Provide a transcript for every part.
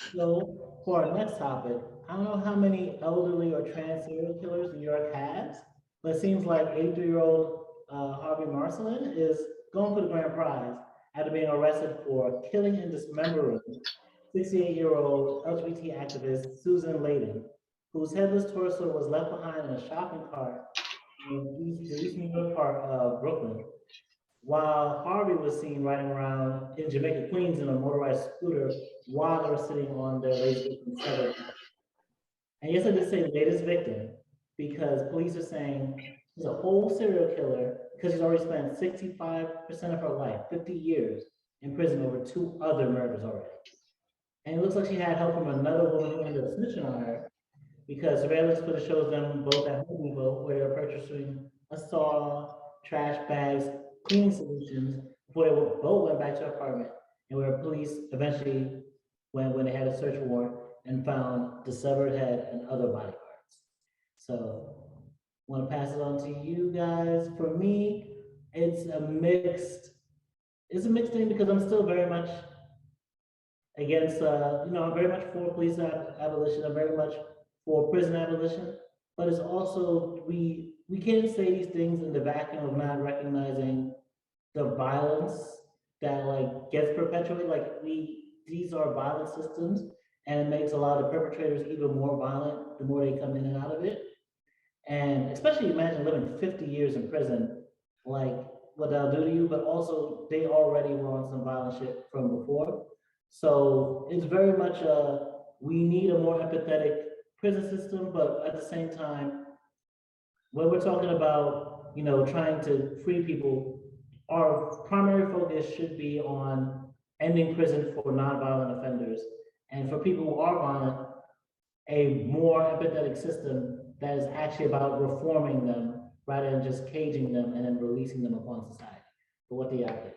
So for our next topic, I don't know how many elderly or trans serial killers New York has, but it seems like 83-year-old Harvey Marcelin is going for the grand prize after being arrested for killing and dismembering 68-year-old LGBT activist Susan Layden, whose headless torso was left behind in a shopping cart in the East New York part of Brooklyn, while Harvey was seen riding around in Jamaica, Queens in a motorized scooter while they were sitting on their latest victim's severed. And yes, I did say latest victim because police are saying she's a whole serial killer because she's already spent 65% of her life, 50 years, in prison over two other murders already. And it looks like she had help from another woman who ended up snitching on her because surveillance footage shows them both at Home Depot where they're purchasing a saw, trash bags, cleaning solutions before they both went back to her apartment and where police eventually went when they had a search warrant and found the severed head and other body parts. So I want to pass it on to you guys. For me, it's a mixed it's a mixed thing because I'm still very much against, I'm very much for police abolition. I'm very much for prison abolition. But it's also we can't say these things in the vacuum of not recognizing the violence that like gets perpetuated. Like these are violent systems, and it makes a lot of the perpetrators even more violent the more they come in and out of it. And especially imagine living 50 years in prison, like what they'll do to you, but also they already were on some violent shit from before. So it's very much we need a more empathetic prison system, but at the same time, when we're talking about, trying to free people, our primary focus should be on ending prison for nonviolent offenders. And for people who are violent, a more empathetic system that is actually about reforming them rather than just caging them and then releasing them upon society for what they are there.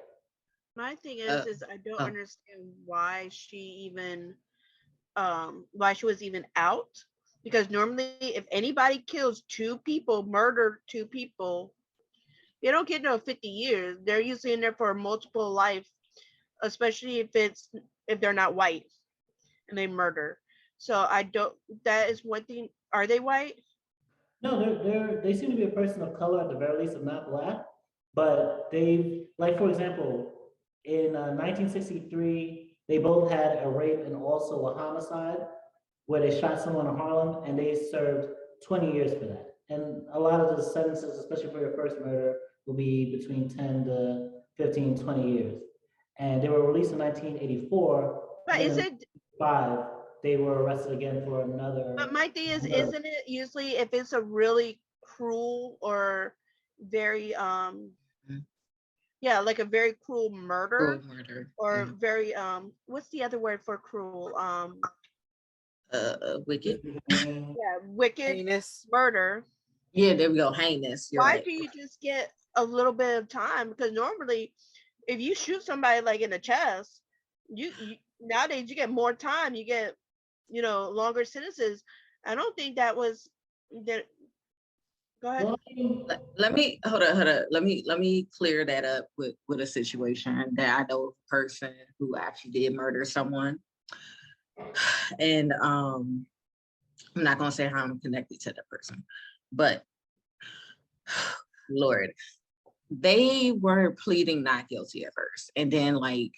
My thing Uh, is I don't oh, understand why she was even out, because normally if anybody kills two people, murder two people, they don't get no 50 years. They're usually in there for multiple life, especially if they're not white and they murder. So I don't. That is one thing. Are they white? No, they seem to be a person of color at the very least, if not black. But they, like for example, in 1963, they both had a rape and also a homicide where they shot someone in Harlem, and they served 20 years for that. And a lot of the sentences, especially for your first murder, will be between 10 to 15, 20 years. And they were released in 1984, But and then is in it? 5, they were arrested again for But another my thing is, murder. isn't it usually if it's a really cruel or very mm, yeah, like a very cruel cruel murder, murder. or Yeah. very what's the other word for cruel? Wicked. Yeah, wicked Heinous. murder. Yeah, there we go. Heinous. You're Why right. do you just get a little bit of time? Because normally, if you shoot somebody like in the chest, you nowadays you get more time. You get longer sentences. I don't think that was that. Go ahead. Well, I mean, Let me hold up. Let me clear that up with a situation that I know of a person who actually did murder someone, and I'm not gonna say how I'm connected to that person, but Lord, they were pleading not guilty at first, and then like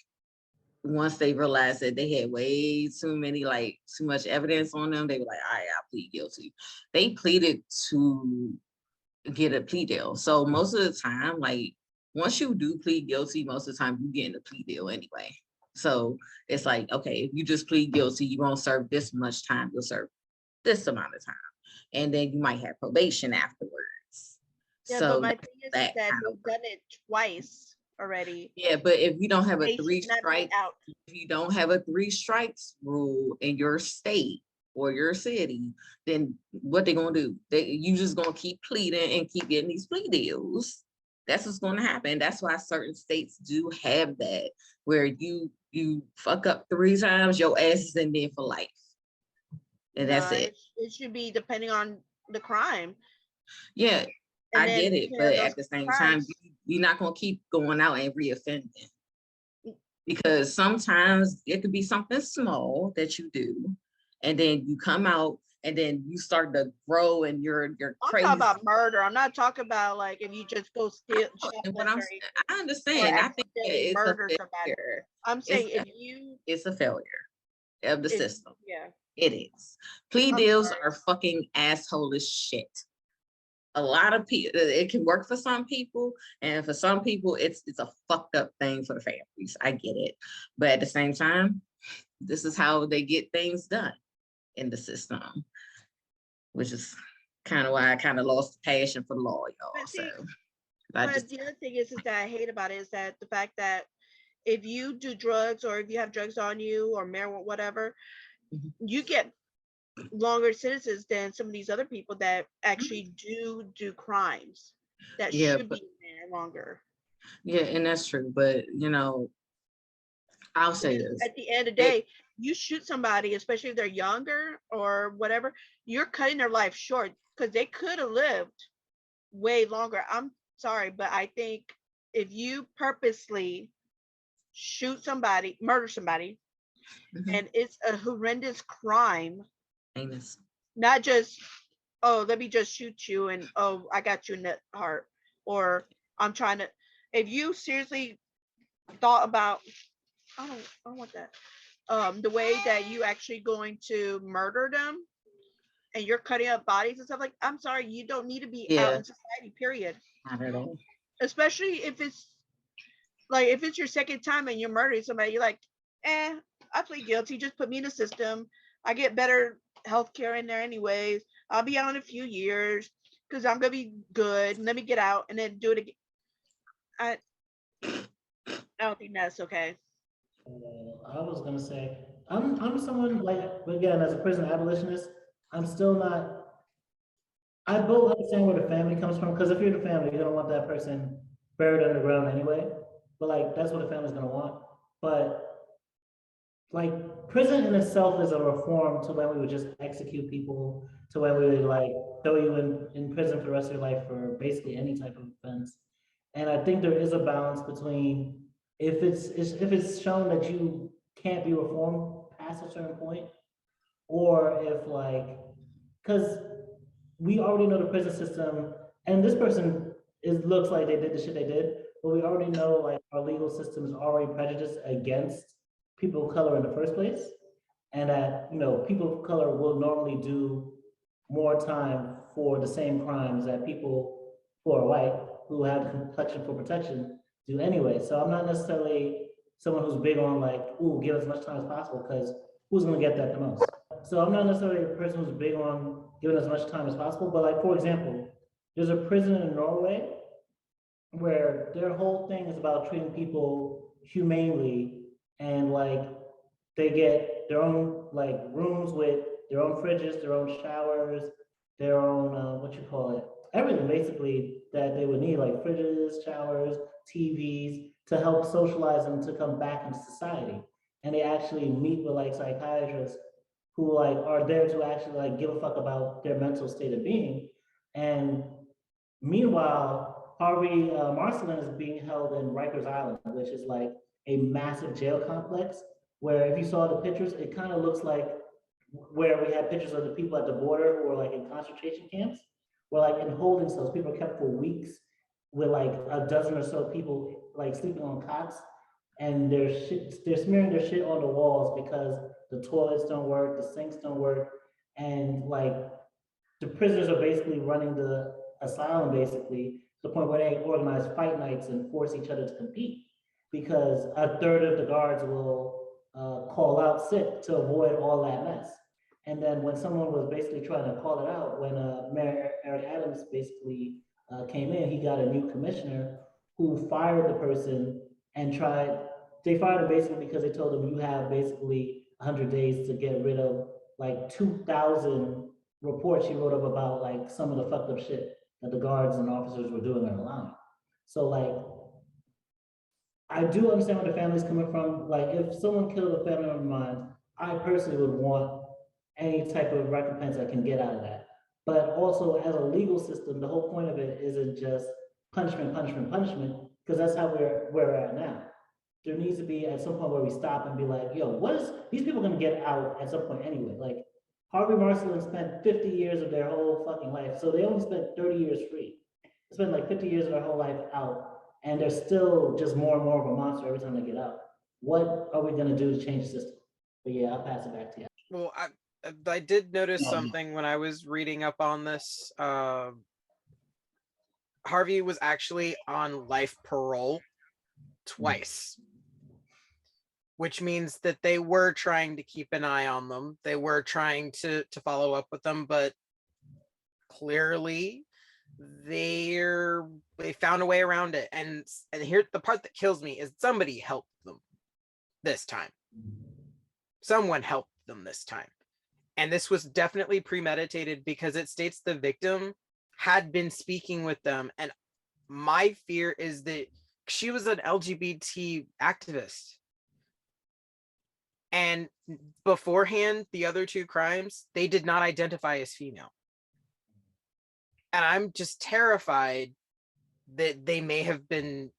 once they realized that they had way too many, like too much evidence on them, they were like, all right, I'll plead guilty. They pleaded to get a plea deal. So most of the time, like once you do plead guilty, most of the time you get in a plea deal anyway. So it's like, okay, if you just plead guilty, you won't serve this much time, you'll serve this amount of time. And then you might have probation afterwards. Yeah, but So my that's thing is that that kind of they've work. done it twice already. Yeah, but if you don't have a They should three not be strike, out. if you don't have a three strikes rule in your state or your city, then what they gonna do? You just gonna keep pleading and keep getting these plea deals. That's what's gonna happen. That's why certain states do have that, where you fuck up three times, your ass is in there for life, and that's No, it. it should be depending on the crime, Yeah, and I then get it, depending but on at those the same time, crimes. you're not gonna keep going out and reoffending. Because sometimes it could be something small that you do, and then you come out and then you start to grow and you're I'm crazy. talking about murder. I'm not talking about like if you just go steal, And what I'm shoplifting, I or understand. I think accidentally it's a murder somebody. failure. I'm It's saying if you, it's a failure of the if, system. yeah, It is. Plea I'm deals sorry. are fucking asshole as shit. A lot of people, it can work for some people, and for some people, it's a fucked up thing for the families. I get it, but at the same time, this is how they get things done in the system, which is kind of why I kind of lost the passion for law, y'all. But see, So I but just the other thing is that I hate about it is that the fact that if you do drugs or if you have drugs on you or marijuana, whatever, Mhm. you get longer sentences than some of these other people that actually do crimes that yeah, should but be there longer. yeah, and that's true. But I'll say Because this: at the end of the it, day, you shoot somebody, especially if they're younger or whatever, you're cutting their life short because they could have lived way longer. I'm sorry, but I think if you purposely shoot somebody, murder somebody, and it's a horrendous crime, heinous. not just, oh, let me just shoot you and oh, I got you in the heart, or I'm trying to, if you seriously thought about, I don't want that. The way that you actually going to murder them and you're cutting up bodies and stuff, like, I'm sorry, you don't need to be out Yeah, in society, period. not at all. Especially if it's like if it's your second time and you're murdering somebody, you're like, I plead guilty, just put me in the system. I get better health care in there anyways. I'll be out in a few years because I'm gonna be good. Let me get out and then do it again. I, I don't think that's okay. I was gonna say, I'm someone like, again, as a prison abolitionist, I'm still not, I both understand where the family comes from, because if you're the family, you're gonna want that person buried underground anyway. But like, that's what the family's gonna want. But like, prison in itself is a reform to when we would just execute people, to when we would like throw you in prison for the rest of your life for basically any type of offense. And I think there is a balance between if it's shown that you can't be reformed past a certain point, or if like, because we already know the prison system, and this person looks like they did the shit they did, but we already know like our legal system is already prejudiced against people of color in the first place, and that people of color will normally do more time for the same crimes that people who are white, who have the complexion for protection, do anyway. So I'm not necessarily someone who's big on like, ooh, give as much time as possible, because who's gonna get that the most? So I'm not necessarily a person who's big on giving as much time as possible, but like, for example, there's a prison in Norway where their whole thing is about treating people humanely, and like they get their own like rooms with their own fridges, their own showers, their own what you call it, everything basically that they would need, like fridges, showers, TVs, to help socialize them to come back into society. And they actually meet with like psychiatrists who like are there to actually like give a fuck about their mental state of being. And meanwhile, Harvey Marcelin is being held in Rikers Island, which is like a massive jail complex where if you saw the pictures, it kind of looks like where we had pictures of the people at the border who were like in concentration camps, where like in holding cells, people are kept for weeks with like a dozen or so people like sleeping on cots, and they're smearing their shit on the walls because the toilets don't work, the sinks don't work, and like the prisoners are basically running the asylum basically to the point where they organize fight nights and force each other to compete, because a third of the guards will call out sick to avoid all that mess. And then when someone was basically trying to call it out, when Mayor Eric Adams basically came in, he got a new commissioner who fired the person and they fired him basically because they told him you have basically 100 days to get rid of like 2,000 reports she wrote up about like some of the fucked up shit that the guards and officers were doing and allowing. So like, I do understand where the family's coming from. Like, if someone killed a family member of mine, I personally would want any type of recompense I can get out of that. But also, as a legal system, the whole point of it isn't just punishment, punishment, punishment, because that's how we're at now. there needs to be at some point where we stop and be like, yo, what is, these people gonna get out at some point anyway? Like, Harvey Marcellin spent 50 years of their whole fucking life, so they only spent 30 years free. They spent like 50 years of their whole life out, and they're still just more and more of a monster every time they get out. What are we gonna do to change the system? But yeah, I'll pass it back to you. Well, I did notice something when I was reading up on this. Harvey was actually on life parole twice, which means that they were trying to keep an eye on them. They were trying to follow up with them, but clearly they found a way around it. And here, the part that kills me is somebody helped them this time. Someone helped them this time. And this was definitely premeditated because it states the victim had been speaking with them. And my fear is that she was an LGBT activist. And beforehand, the other two crimes, they did not identify as female. And I'm just terrified that they may have been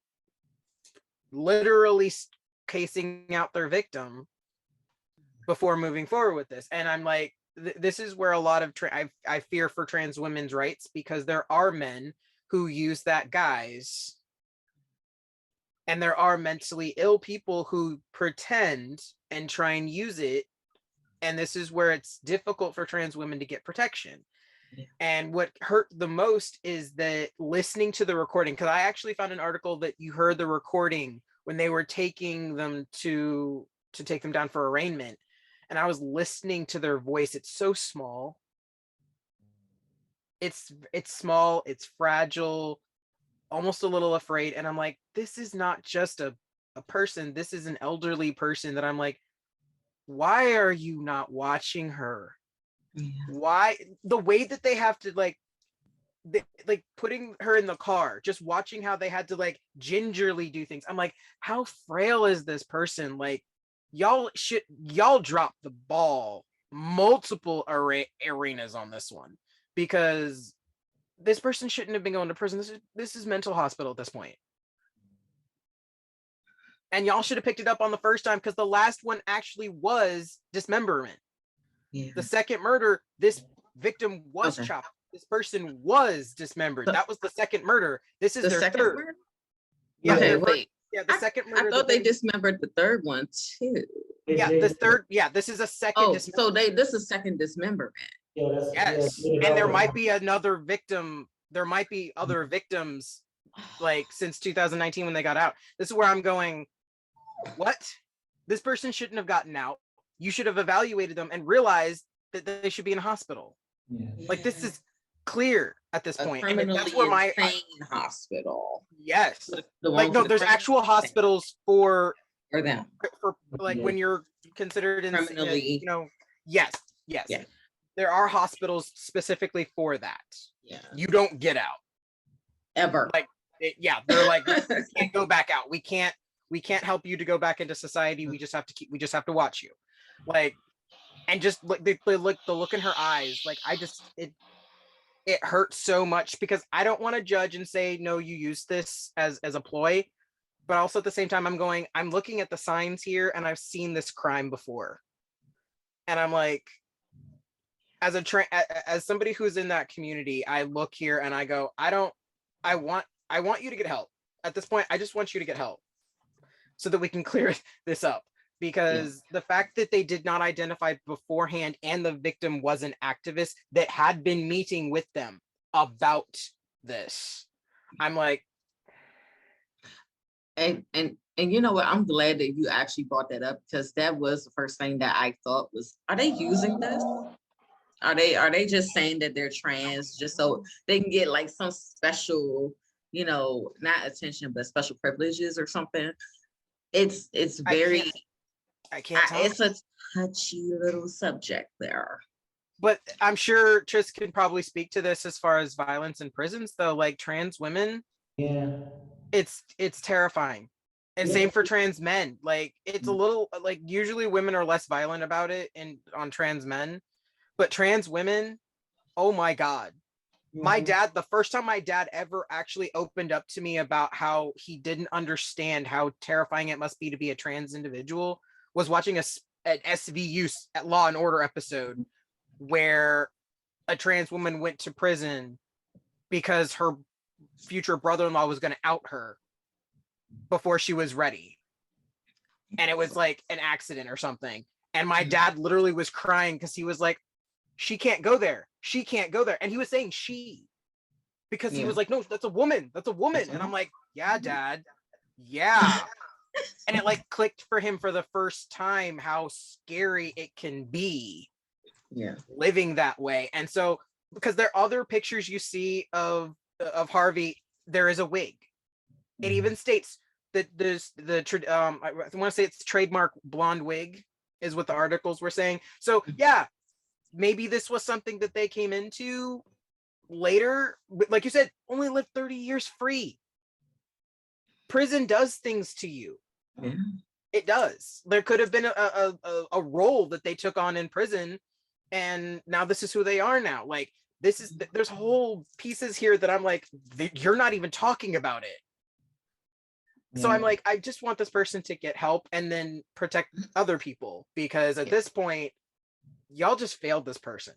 literally casing out their victim before moving forward with this. And I'm like, this is where a lot of I fear for trans women's rights, because there are men who use that guise, and there are mentally ill people who pretend and try and use it. And this is where it's difficult for trans women to get protection. Yeah. And what hurt the most is that listening to the recording, because I actually found an article that you heard the recording when they were taking them to take them down for arraignment. And I was listening to their voice. It's so small. It's small, it's fragile, almost a little afraid. And I'm like, this is not just a person. This is an elderly person that I'm like, why are you not watching her? Yeah. Why? The way that they have to like putting her in the car, just watching how they had to like gingerly do things. I'm like, how frail is this person? Like, y'all drop the ball multiple arenas on this one, because this person shouldn't have been going to prison. This is mental hospital at this point. And y'all should have picked it up on the first time, because the last one actually was dismemberment. Yeah. The second murder, this victim was chopped. This person was dismembered. That was the second murder. This is their third. Murder? Yeah, okay, wait. Yeah, the second murder. I thought they dismembered the third one too. Yeah, this third. Yeah, this is a second. Oh, so this is second dismemberment. Yes, and there might be another victim. There might be other victims, like since 2019 when they got out. This is where I'm going. What? This person shouldn't have gotten out. You should have evaluated them and realized that they should be in a hospital. Yeah. Like, this is clear at this point. And that's where my hospital. Yes. Like, no, there's actual hospitals for them. For like when you're considered in, you know, yes. Yeah. There are hospitals specifically for that. Yeah. You don't get out. Ever. Like, they're like, you can't go back out. We can't help you to go back into society. We just have to watch you. Like, and just like the look in her eyes, like it hurts so much, because I don't want to judge and say, no, you use this as a ploy. But also at the same time, I'm looking at the signs here, and I've seen this crime before. And I'm like, as somebody who's in that community, I look here and I go, I want you to get help. At this point, I just want you to get help so that we can clear this up. Because the fact that they did not identify beforehand, and the victim was an activist that had been meeting with them about this, I'm like, and you know what? I'm glad that you actually brought that up, because that was the first thing that I thought was, are they using this? Are they just saying that they're trans just so they can get like some special, you know, not attention, but special privileges or something? It's very. I can't tell. It's a touchy little subject there. But I'm sure Tris can probably speak to this as far as violence in prisons, though. Like, trans women, it's terrifying. And same for trans men. Like, it's a little, like, usually women are less violent about it on trans men, but trans women, oh my God. My dad, the first time my dad ever actually opened up to me about how he didn't understand how terrifying it must be to be a trans individual was watching an SVU at Law and Order episode where a trans woman went to prison because her future brother-in-law was going to out her before she was ready. And it was like an accident or something. And my dad literally was crying because he was like, she can't go there. She can't go there. And he was saying she, because he was like, no, that's a woman. That's a woman. And I'm like, yeah, Dad. Yeah. And it like clicked for him for the first time how scary it can be living that way. And so, because there are other pictures you see of Harvey, there is a wig. It even states that there's I want to say it's trademark blonde wig is what the articles were saying. So yeah, maybe this was something that they came into later. Like you said, only lived 30 years free. Prison does things to you. Yeah. It does. There could have been a role that they took on in prison, and now this is who they are now. Like this is there's whole pieces here that I'm like, you're not even talking about it. So I'm like, I just want this person to get help and then protect other people, because at this point, y'all just failed this person.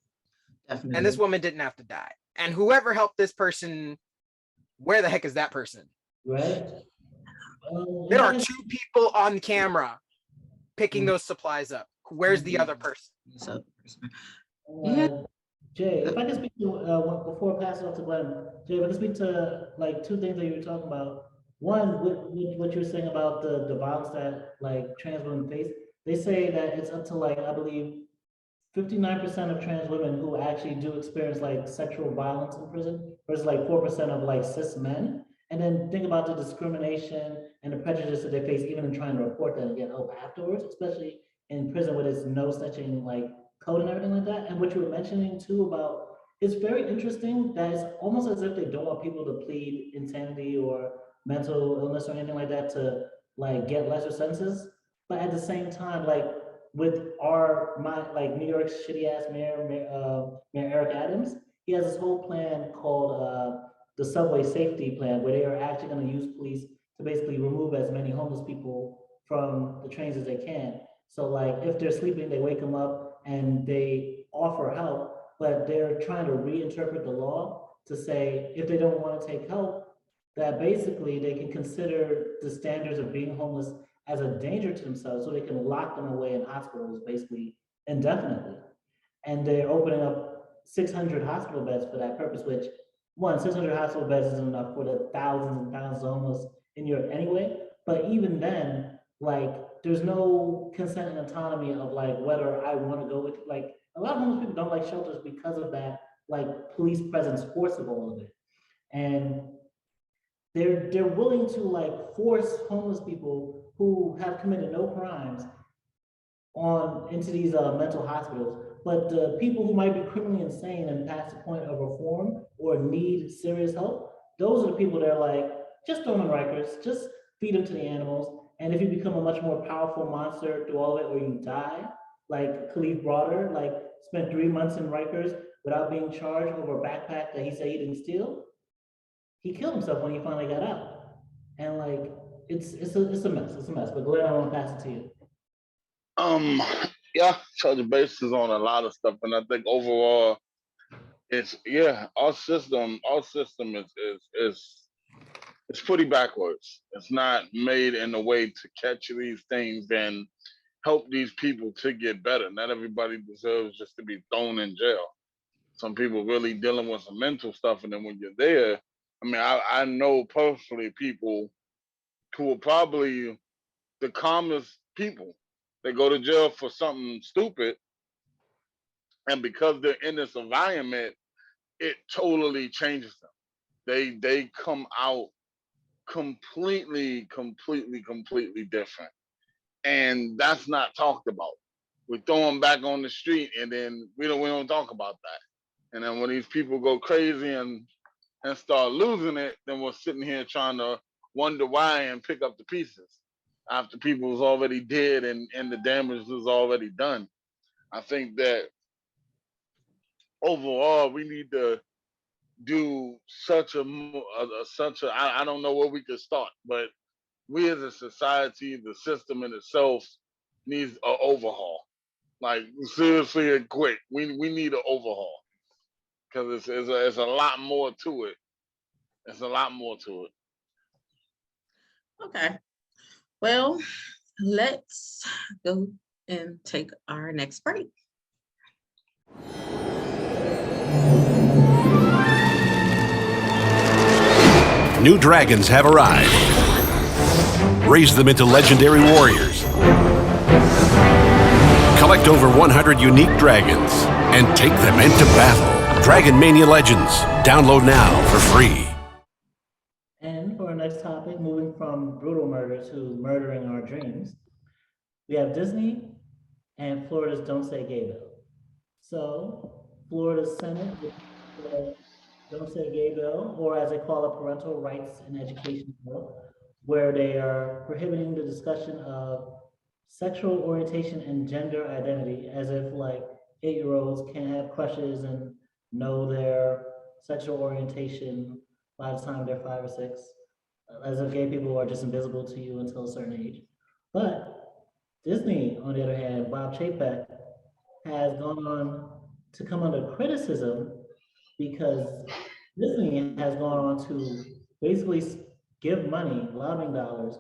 Definitely. And this woman didn't have to die. And whoever helped this person, where the heck is that person? Right. There are 2 people on camera picking those supplies up. Where's the other person? Jay, if I can speak to before I pass it off to Glenn, Jay, if I can speak to like 2 things that you were talking about. One, what you were saying about the violence that like trans women face. They say that it's up to like, I believe, 59% of trans women who actually do experience like sexual violence in prison versus like 4% of like cis men. And then think about the discrimination and the prejudice that they face even in trying to report that and get help afterwards, especially in prison where there's no snitching like code and everything like that. And what you were mentioning too about, it's very interesting that it's almost as if they don't want people to plead insanity or mental illness or anything like that to like get lesser sentences. But at the same time, like with like New York's shitty ass Mayor Eric Adams, he has this whole plan called the subway safety plan, where they are actually going to use police to basically remove as many homeless people from the trains as they can. So like if they're sleeping, they wake them up and they offer help, but they're trying to reinterpret the law to say if they don't want to take help, that basically they can consider the standards of being homeless as a danger to themselves, so they can lock them away in hospitals basically indefinitely. And they're opening up 600 hospital beds for that purpose, which 600 hospital beds isn't enough for the thousands and thousands of homeless in Europe anyway. But even then, like there's no consent and autonomy of like whether I want to go with, like a lot of homeless people don't like shelters because of that, like police presence force of all of it. And they're willing to like force homeless people who have committed no crimes on into these mental hospitals. But the people who might be criminally insane and past the point of reform or need serious help, those are the people that are like, just throw them in Rikers, just feed them to the animals. And if you become a much more powerful monster through all of it, or you die, like Khalif Broader, like spent 3 months in Rikers without being charged over a backpack that he said he didn't steal. He killed himself when he finally got out. And like, it's a mess. It's a mess. But Glenn, I want to pass it to you. Yeah, touch bases on a lot of stuff, and I think overall, it's our system is pretty backwards. It's not made in a way to catch these things and help these people to get better. Not everybody deserves just to be thrown in jail. Some people really dealing with some mental stuff, and then when you're there, I mean, I know personally people who are probably the calmest people. They go to jail for something stupid, and because they're in this environment, it totally changes them. They come out completely different, and that's not talked about. We throw them back on the street, and then we don't talk about that. And then when these people go crazy and start losing it, then we're sitting here trying to wonder why and pick up the pieces after people was already dead and the damage was already done. I think that overall we need to do such I don't know where we could start, but we as a society, the system in itself needs an overhaul. Like seriously and quick. We need an overhaul because it's a lot more to it. It's a lot more to it. Okay. Well, let's go and take our next break. New dragons have arrived. Raise them into legendary warriors. Collect over 100 unique dragons and take them into battle. Dragon Mania Legends. Download now for free. And for our next topic, moving from brutal murder to murdering our dreams, we have Disney and Florida's Don't Say Gay bill. So, Florida's Senate, the Don't Say Gay bill, or as they call it, Parental Rights and Education bill, where they are prohibiting the discussion of sexual orientation and gender identity, as if like 8-year-olds can't have crushes and know their sexual orientation by the time they're 5 or 6, as if gay people are just invisible to you until a certain age. But Disney, on the other hand, Bob Chapek, has gone on to come under criticism because Disney has gone on to basically give money, lobbying dollars,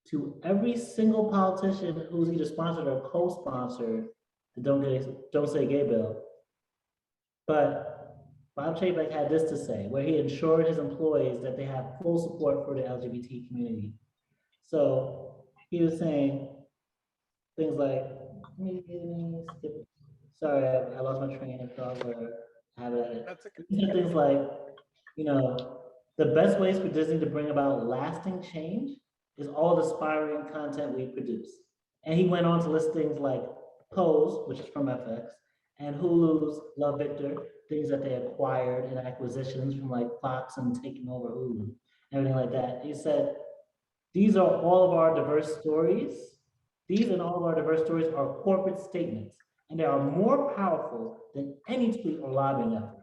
to every single politician who's either sponsored or co-sponsored the Don't Say Gay bill. But Bob Chapek had this to say, where he assured his employees that they have full support for the LGBT community. So he was saying things like, sorry, I lost my train of thought where I have it. That's okay. He said things like, the best ways for Disney to bring about lasting change is all the aspiring content we produce. And he went on to list things like Pose, which is from FX, and Hulu's Love Victor, things that they acquired and acquisitions from like Fox and taking over Hulu, everything like that. He said, these are all of our diverse stories. These and all of our diverse stories are corporate statements, and they are more powerful than any tweet or lobbying effort.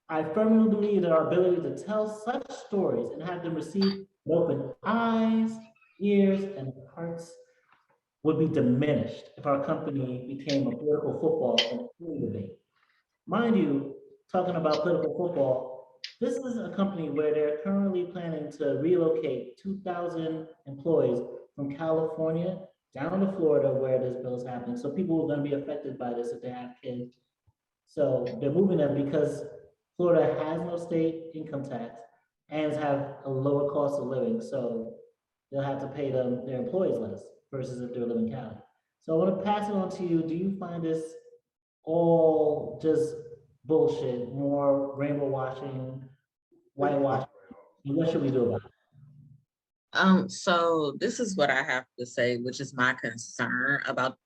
I firmly believe that our ability to tell such stories and have them received with open eyes, ears, and hearts would be diminished if our company became a political football and debate. Mind you, talking about political football, this is a company where they're currently planning to relocate 2,000 employees from California down to Florida where this bill is happening. So people are going to be affected by this if they have kids. So they're moving them because Florida has no state income tax and have a lower cost of living. So they'll have to pay their employees less versus if they're living in Cali. So I want to pass it on to you. Do you find this all just bullshit, more rainbow washing, whitewashing? What should we do about it? So this is what I have to say, which is my concern about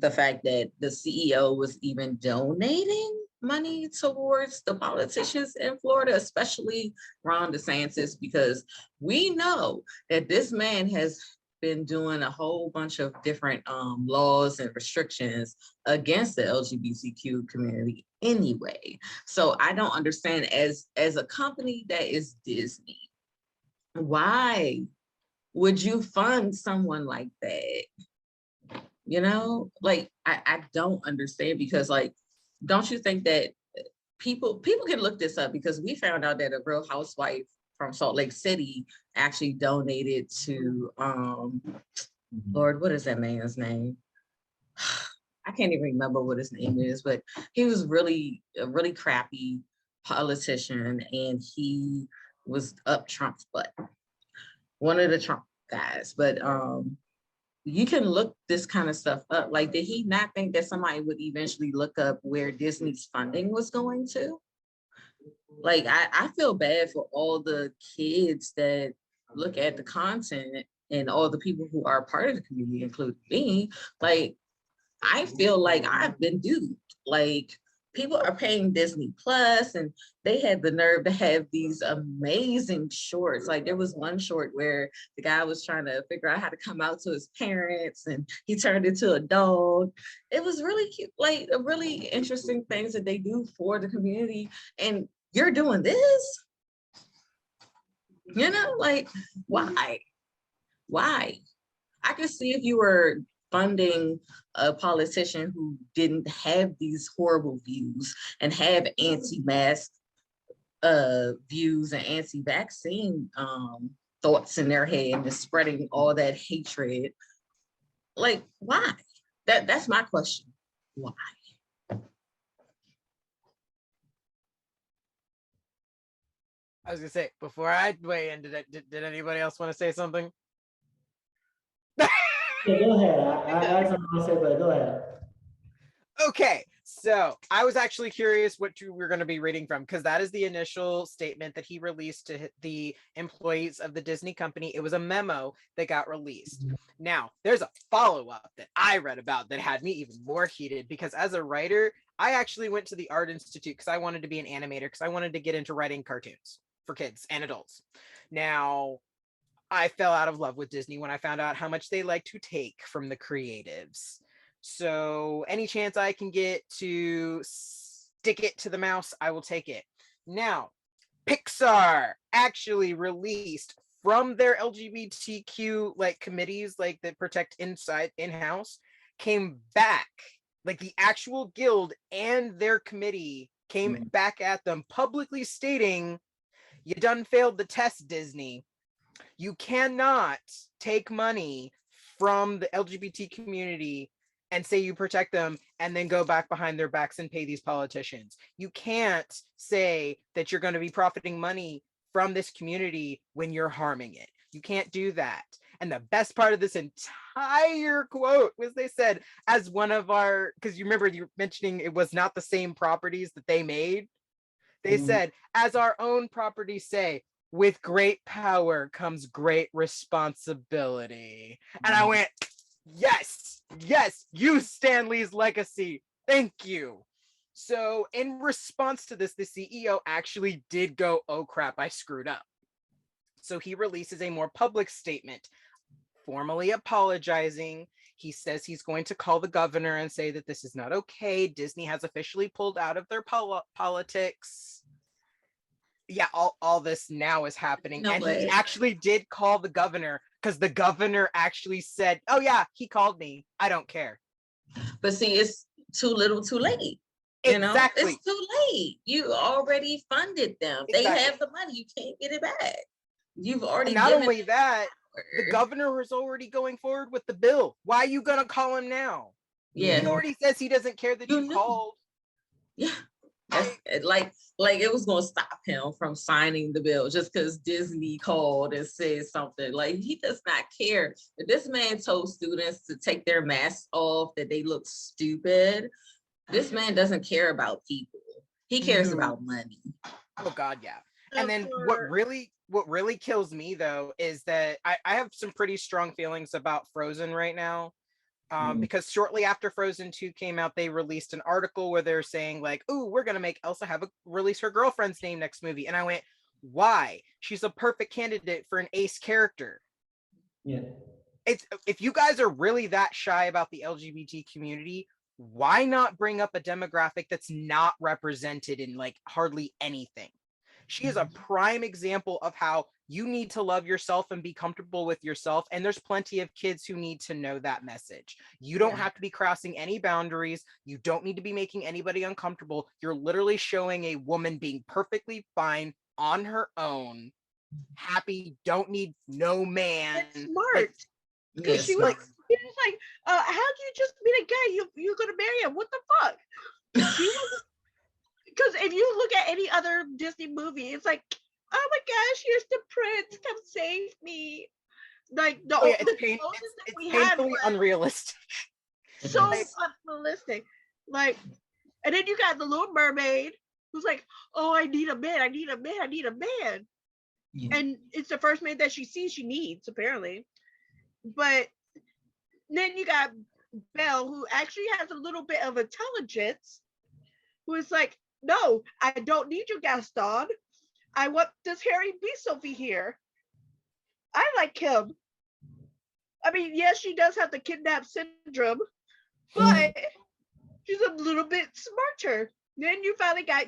the fact that the CEO was even donating money towards the politicians in Florida, especially Ron DeSantis, because we know that this man has been doing a whole bunch of different laws and restrictions against the LGBTQ community anyway. So I don't understand, as a company that is Disney, why would you fund someone like that? Like I don't understand, because like, don't you think that people can look this up, because we found out that a Real Housewife from Salt Lake City actually donated to Lord, what is that man's name? I can't even remember what his name is, but he was a really crappy politician, and he was up Trump's butt, one of the Trump guys. But you can look this kind of stuff up. Like, did he not think that somebody would eventually look up where Disney's funding was going to? Like, I feel bad for all the kids that look at the content and all the people who are part of the community, including me. Like, I feel like I've been duped. Like, people are paying Disney Plus, and they had the nerve to have these amazing shorts. Like there was one short where the guy was trying to figure out how to come out to his parents, and he turned into a dog. It was really cute, like a really interesting things that they do for the community. And you're doing this, like why? Why? I could see if you were funding a politician who didn't have these horrible views and have anti-mask views and anti-vaccine thoughts in their head and spreading all that hatred. Like, why? That's my question. Why? I was gonna say, before I weigh in, did anybody else want to say something? Yeah, go ahead. I had something to say, but go ahead. Okay, so I was actually curious what you were going to be reading from, because that is the initial statement that he released to the employees of the Disney company. It was a memo that got released. Now, there's a follow-up that I read about that had me even more heated, because as a writer, I actually went to the Art Institute because I wanted to be an animator, because I wanted to get into writing cartoons for kids and adults. Now, I fell out of love with Disney when I found out how much they like to take from the creatives. So any chance I can get to stick it to the mouse, I will take it. Now, Pixar actually released from their LGBTQ like committees like that protect in-house, came back, like the actual guild and their committee came back at them publicly stating, you done failed the test, Disney. You cannot take money from the LGBT community and say you protect them and then go back behind their backs and pay these politicians. You can't say that you're going to be profiting money from this community when you're harming it. You can't do that. And the best part of this entire quote was they said, as one of our, because you remember you mentioning it was not the same properties that they made. They said, as our own properties say, with great power comes great responsibility. And I went, yes, you Stan Lee's legacy. Thank you. So in response to this, the CEO actually did go, oh crap, I screwed up. So he releases a more public statement, formally apologizing. He says he's going to call the governor and say that this is not okay. Disney has officially pulled out of their politics. Yeah, all this now is happening. And he actually did call the governor, because the governor actually said, oh yeah, he called me. I don't care. But see, it's too little too late. Exactly. It's too late. You already funded them. Exactly. They have the money. You can't get it back. You've already. And not only that, the governor was already going forward with the bill. Why are you gonna call him now? Yeah. He already says he doesn't care that you called. Yeah. Like it was gonna stop him from signing the bill just because Disney called and said something. Like, he does not care. If this man told students to take their masks off, that they look stupid, this man doesn't care about people. He cares about money. Oh God, yeah. And then what really kills me though is that I have some pretty strong feelings about Frozen right now. Because shortly after Frozen 2 came out, they released an article where they're saying like, "Ooh, we're gonna make Elsa release her girlfriend's name next movie." And I went, "Why? She's a perfect candidate for an ace character." Yeah. If you guys are really that shy about the LGBT community, why not bring up a demographic that's not represented in like hardly anything? She is a prime example of how you need to love yourself and be comfortable with yourself. And there's plenty of kids who need to know that message. You don't have to be crossing any boundaries. You don't need to be making anybody uncomfortable. You're literally showing a woman being perfectly fine on her own, happy, don't need no man. It's smart. Because she was like, how'd you just meet a guy? You're gonna marry him? What the fuck? She was. Because if you look at any other Disney movie, it's like, oh my gosh, here's the prince, come save me. Like it's painfully unrealistic. So unrealistic. Like, and then you got the Little Mermaid, who's like, oh, I need a man. Yeah. And it's the first man that she sees she needs, apparently. But then you got Belle, who actually has a little bit of intelligence, who is like, no, I don't need you, Gaston. I want this Harry B. Sophie here. I like him. I mean, yes, she does have the kidnap syndrome, but she's a little bit smarter. Then you finally got,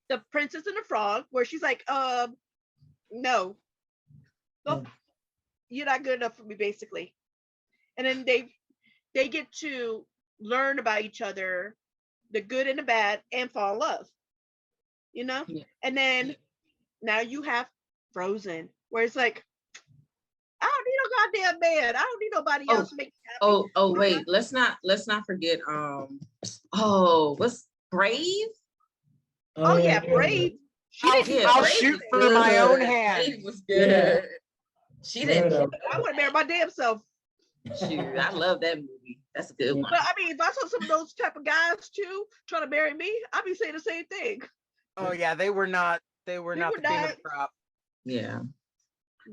the Princess and the Frog, where she's like, no, nope, you're not good enough for me, basically. And then they get to learn about each other, the good and the bad, and fall in love. Yeah. And then now you have Frozen, where it's like, I don't need no goddamn man. I don't need nobody else to make me happy. Wait, let's not forget what's Brave? Oh yeah, Brave. I'll shoot for my own hand. Brave was good. Yeah. She didn't. I would have married my damn self. Shoot, I love that movie. That's a good one. But I mean, if I saw some of those type of guys too trying to marry me, I'd be saying the same thing. Oh yeah, they were not the cream of the crop. Yeah.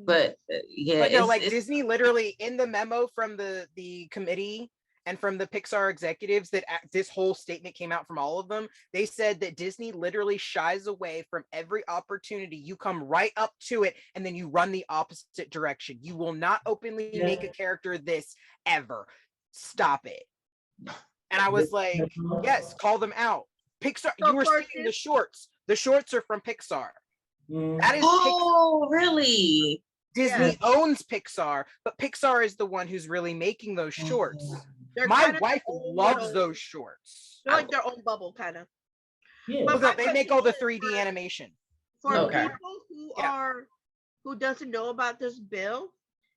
But But no, like Disney literally in the memo from the committee and from the Pixar executives that this whole statement came out from all of them. They said that Disney literally shies away from every opportunity. You come right up to it and then you run the opposite direction. You will not openly make a character this ever. Stop it. And I was like, yes, call them out. Pixar, you were seeing the shorts. The shorts are from Pixar. That is Pixar. Really? Disney owns Pixar, but Pixar is the one who's really making those shorts. My wife loves those shorts. They're like their own bubble, kind of. Yeah. But they make all the 3D animation. For people who doesn't know about this bill,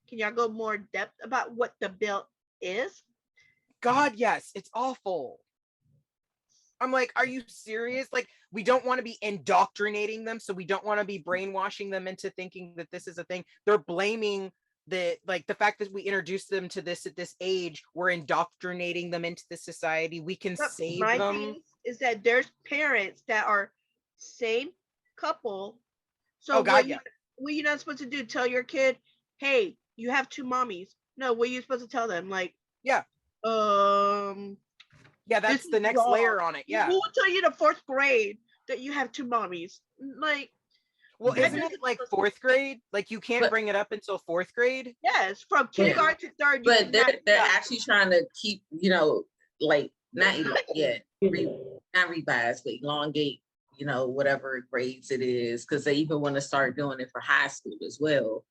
can y'all go more in depth about what the bill is? God, yes, it's awful. I'm like, are you serious? Like, we don't want to be indoctrinating them, so we don't want to be brainwashing them into thinking that this is a thing. They're blaming the fact that we introduced them to this at this age. We're indoctrinating them into the society. We can save them. My thing is that there's parents that are same couple. So what you're not supposed to do, tell your kid, hey, you have two mommies. No, what are you supposed to tell them? Like, yeah, that's the next layer on it. Yeah. Who will tell you in the 4th grade that you have two mommies? Like, well, isn't it like 4th grade? Like, you can't bring it up until 4th grade? Yes, from kindergarten to 3rd. But they're actually trying to keep, like, not revise, but elongate, whatever grades it is, because they even want to start doing it for high school as well.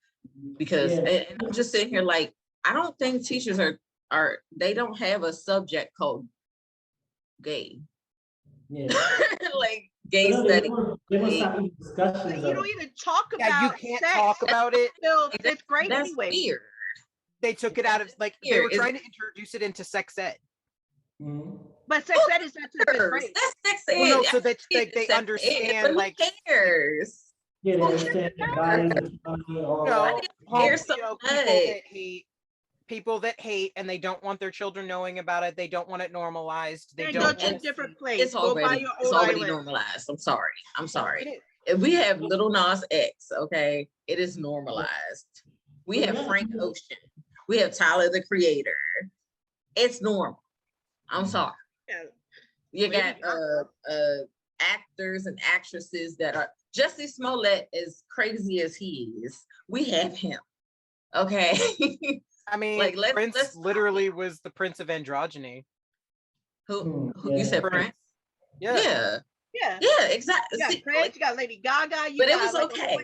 Because and I'm just sitting here like, I don't think teachers are they don't have a subject called gay. Yeah. Like gay study. You don't even talk about you can't talk about it until 5th grade that's anyway. Weird. They took it out of they were trying to introduce it into sex ed. But sex ed is not to 5th grade. That's sex ed. Well, no, so that they understand like cares. Yeah, they understand the body. People that hate and they don't want their children knowing about it. They don't want it normalized. They don't go to a different place. It's already normalized. I'm sorry. If we have Little Nas X, okay, it is normalized. We have Frank Ocean. We have Tyler the Creator. It's normal. I'm sorry. You got actors and actresses that are Jussie Smollett, as crazy as he is. We have him. Okay. I mean, like, Prince literally was the Prince of androgyny. Who you said Prince? Yeah, exactly. You got Prince, you got Lady Gaga, but it was okay.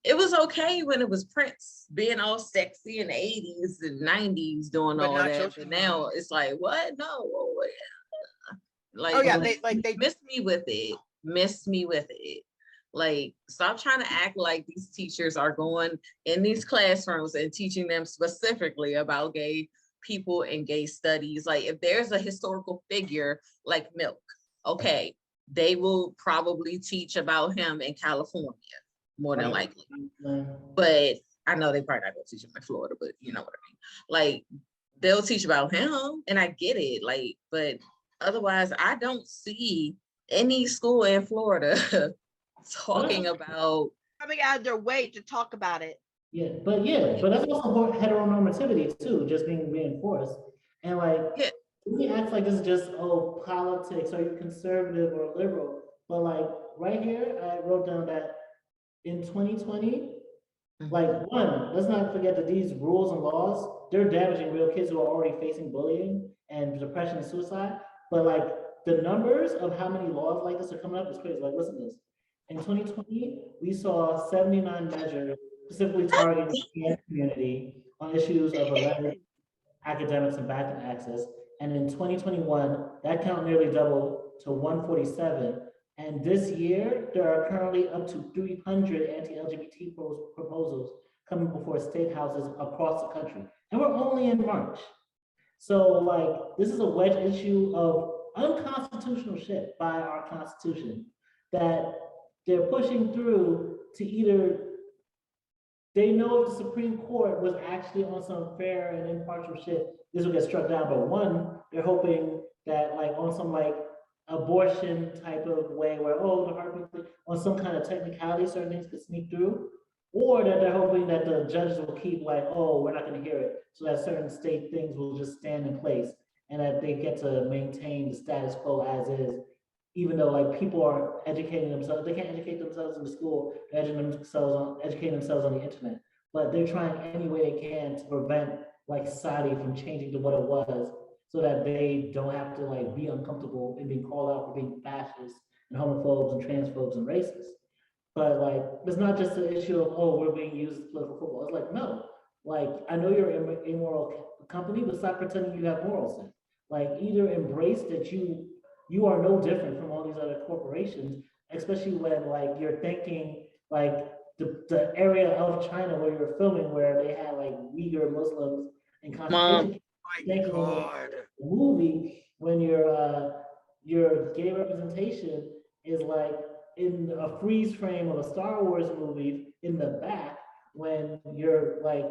It was okay when it was Prince being all sexy in the 80s and 90s doing all that. But now it's like, what? No. Like, they missed me with it. Like, stop trying to act like these teachers are going in these classrooms and teaching them specifically about gay people and gay studies. Like, if there's a historical figure like Milk, okay, they will probably teach about him in California, more than likely. But I know they probably not going to teach him in Florida, but you know what I mean. Like, they'll teach about him, and I get it. Like, but otherwise, I don't see any school in Florida talking about coming out of their way to talk about it. But that's also heteronormativity too, just being reinforced. And like we act like this is just, oh, politics, are you conservative or liberal? But like right here, I wrote down that in 2020, like one, let's not forget that these rules and laws, they're damaging real kids who are already facing bullying and depression and suicide. But like the numbers of how many laws like this are coming up is crazy. Like, listen to this. In 2020, we saw 79 measures specifically targeting the trans community on issues of alleged academics and back access. And in 2021, that count nearly doubled to 147. And this year, there are currently up to 300 anti-LGBT proposals coming before state houses across the country. And we're only in March. So like, this is a wedge issue of unconstitutional shit by our constitution that they're pushing through to either they know if the Supreme Court was actually on some fair and impartial shit, this will get struck down. But one, they're hoping that like on some like abortion type of way where, oh, the heartbeat, on some kind of technicality, certain things could sneak through. Or that they're hoping that the judges will keep like, oh, we're not gonna hear it. So that certain state things will just stand in place and that they get to maintain the status quo as is, even though like people are educating themselves, they can't educate themselves in the school, they're educating themselves on the internet, but they're trying any way they can to prevent like society from changing to what it was, so that they don't have to like be uncomfortable and being called out for being fascists and homophobes and transphobes and racist. But like, it's not just an issue of, oh, we're being used as political football. It's like, no, like, I know you're an immoral company, but stop pretending you have morals then. Like, either embrace that you are no different from all these other corporations, especially when like you're thinking like the area of China where you're filming where they had like Uyghur Muslims in concentration camps. Thinking God. the movie when your gay representation is like in a freeze frame of a Star Wars movie in the back when you're like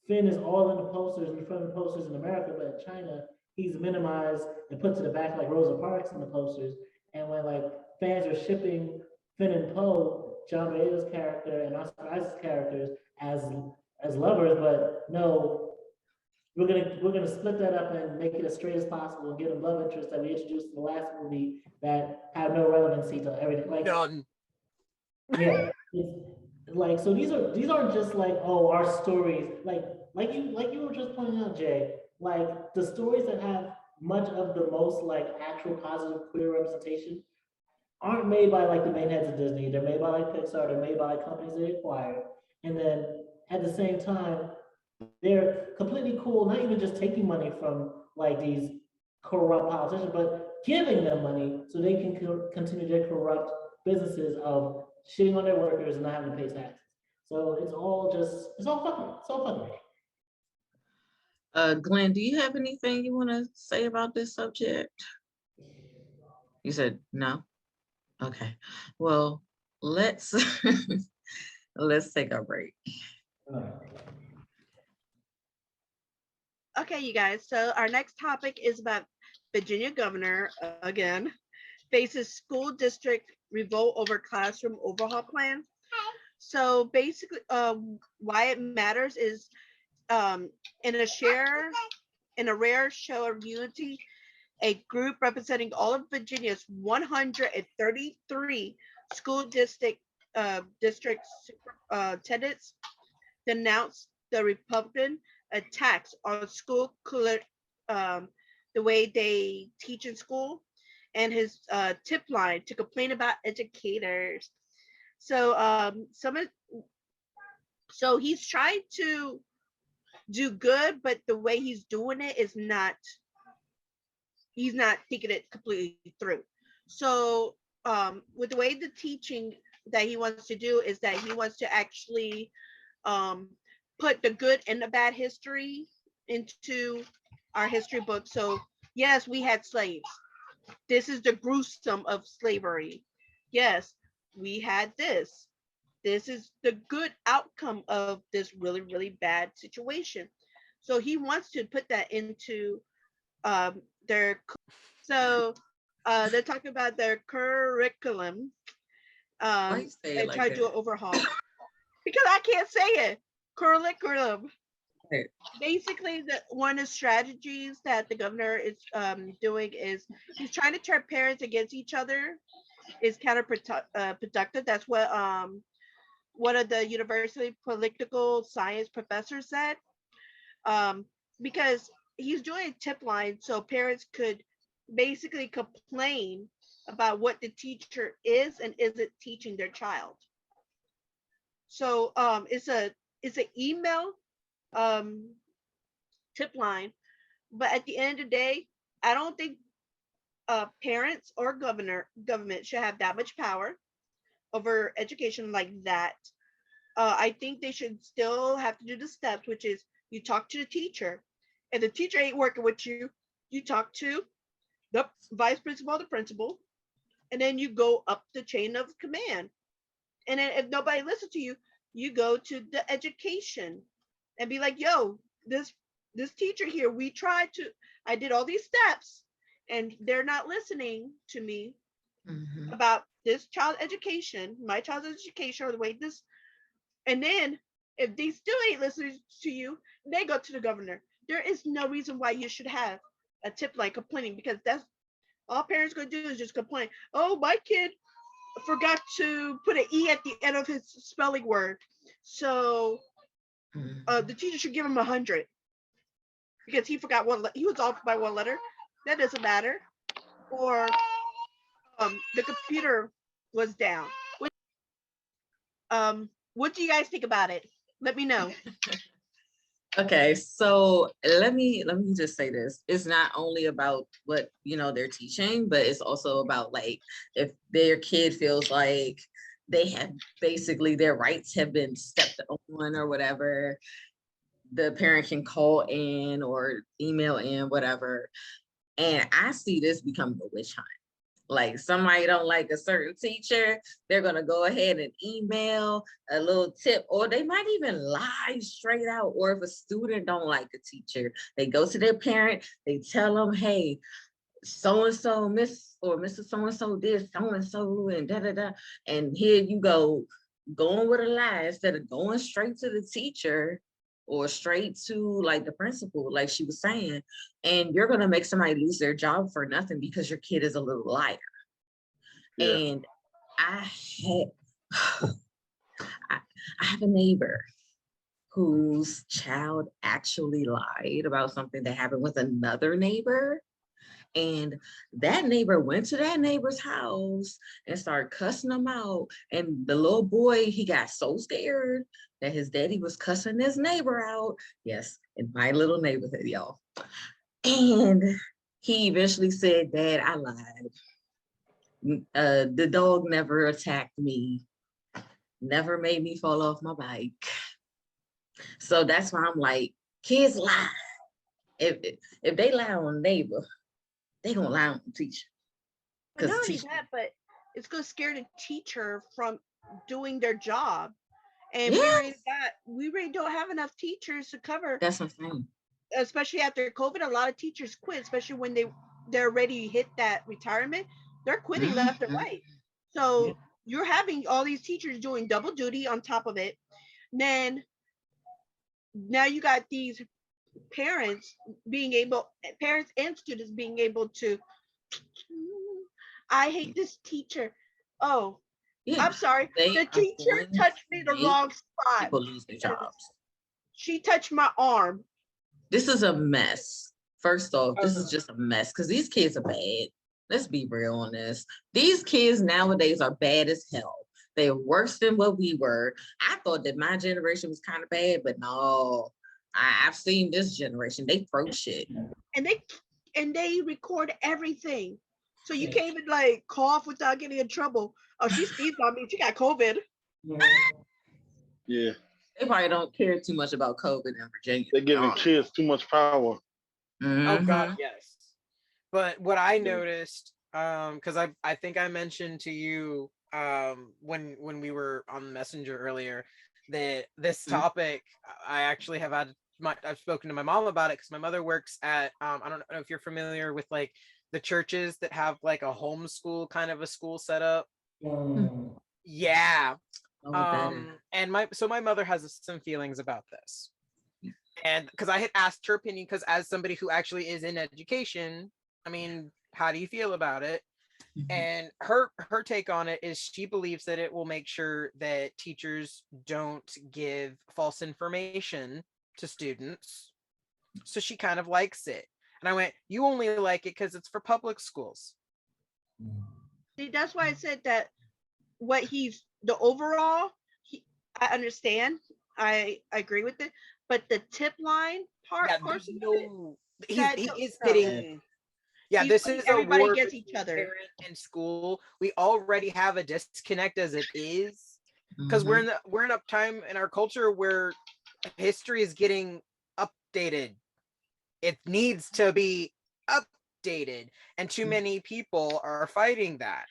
Finn is all in the posters, in front of the posters in America, but in China, he's minimized and put to the back like Rosa Parks in the posters. And when like fans are shipping Finn and Poe, John Boyega's character and Oscar Isaac's characters as lovers, but no, we're gonna split that up and make it as straight as possible and get them love interests that we introduced in the last movie that have no relevancy to everything. Like Done. yeah, like so these aren't just like, oh, our stories like you were just pointing out, Jay, like the stories that have much of the most like actual positive queer representation aren't made by like the main heads of Disney. They're made by like Pixar. They're made by like companies they acquire, and then at the same time, they're completely cool. Not even just taking money from like these corrupt politicians, but giving them money so they can continue their corrupt businesses of shitting on their workers and not having to pay taxes. So it's all fucking, it's all fucking. Glenn, do you have anything you want to say about this subject? You said no? Okay. Well, let's let's take a break. Okay, you guys. So our next topic is about Virginia governor again faces school district revolt over classroom overhaul plan. So basically, why it matters is in a rare show of unity, a group representing all of Virginia's 133 school district superintendents denounced the Republican attacks on school the way they teach in school, and his tip line to complain about educators. So so he's trying to do good, but the way he's doing it is not, he's not thinking it completely through. So with the way the teaching that he wants to do is that he wants to actually put the good and the bad history into our history book. So yes, we had slaves. This is the gruesome of slavery. Yes, we had this. This is the good outcome of this really, really bad situation. So he wants to put that into their, so they're talking about their curriculum Why you say it and like try to do that? an overhaul because I can't say it. Curriculum. basically one of the strategies that the governor is doing is he's trying to turn parents against each other is counterproductive. That's what one of the university political science professors said. Um, because he's doing a tip line so parents could basically complain about what the teacher is and isn't teaching their child. So it's an email um, tip line, but at the end of the day, I don't think parents or government should have that much power over education like that. I think they should still have to do the steps, which is you talk to the teacher. If the teacher ain't working with you, you talk to the vice principal or the principal, and then you go up the chain of command. And then if nobody listens to you, you go to the education and be like, yo, this teacher here, I did all these steps and they're not listening to me about this child education, my child's education, or the way this. And then if they still ain't listening to you, they go to the governor. There is no reason why you should have a tip like complaining, because that's all parents gonna do is just complain. Oh, my kid forgot to put an E at the end of his spelling word. So the teacher should give him 100 because he forgot he was off by one letter. That doesn't matter. Or the computer was down. What do you guys think about it? Let me know. Okay, so let me just say this. It's not only about what they're teaching, but it's also about like if their kid feels like they have basically their rights have been stepped on or whatever, the parent can call in or email in, whatever. And I see this becoming a witch hunt. Like somebody don't like a certain teacher, they're gonna go ahead and email a little tip, or they might even lie straight out. Or if a student don't like a teacher, they go to their parent, they tell them, hey, so-and-so, Miss or Mr. So-and-so did so-and-so and da-da-da. And here you go, going with a lie instead of going straight to the teacher or straight to like the principal, like she was saying, and you're gonna make somebody lose their job for nothing because your kid is a little liar. Yeah. And I have a neighbor whose child actually lied about something that happened with another neighbor. And that neighbor went to that neighbor's house and started cussing them out. And the little boy, he got so scared that his daddy was cussing his neighbor out. Yes, in my little neighborhood, y'all. And he eventually said, Dad, I lied. The dog never attacked me, never made me fall off my bike. So that's why I'm like, kids lie. If they lie on a neighbor, they gonna lie on the teacher. Not only that, but it's gonna scare the teacher from doing their job. And yes. we really don't have enough teachers to cover. That's what I'm saying. Especially after COVID, a lot of teachers quit, especially when they're ready to hit that retirement. They're quitting left and right. So you're having all these teachers doing double duty on top of it. And then now you got these parents and students being able to, I hate this teacher. Oh, yeah, I'm sorry. The teacher touched me the wrong spot. People lose their jobs. She touched my arm. This is a mess. First off, this is just a mess because these kids are bad. Let's be real on this. These kids nowadays are bad as hell. They're worse than what we were. I thought that my generation was kind of bad, but no. I've seen this generation. They throw shit. And they record everything. So you can't even like cough without getting in trouble. Oh, she sneezed on me. She got COVID. Yeah. They probably don't care too much about COVID in Virginia. They're giving kids too much power. Mm-hmm. Oh God, yes. But what I noticed, because I think I mentioned to you when we were on Messenger earlier that this topic, I actually have I've spoken to my mom about it because my mother works at I don't know if you're familiar with like the churches that have like a homeschool kind of a school set up. Yeah. And my mother has some feelings about this. And because I had asked her opinion, because as somebody who actually is in education, I mean, how do you feel about it? And her take on it is she believes that it will make sure that teachers don't give false information to students. So she kind of likes it. And I went, you only like it because it's for public schools. See, that's why I said that what he's the overall, I understand. I agree with it. But the tip line part, Yeah, portion there's no, he don't- is no. hitting. Yeah, He's this putting is a everybody war against between each other. parent and school. We already have a disconnect as it is, because we're in a time in our culture where history is getting updated. It needs to be updated, and too many people are fighting that.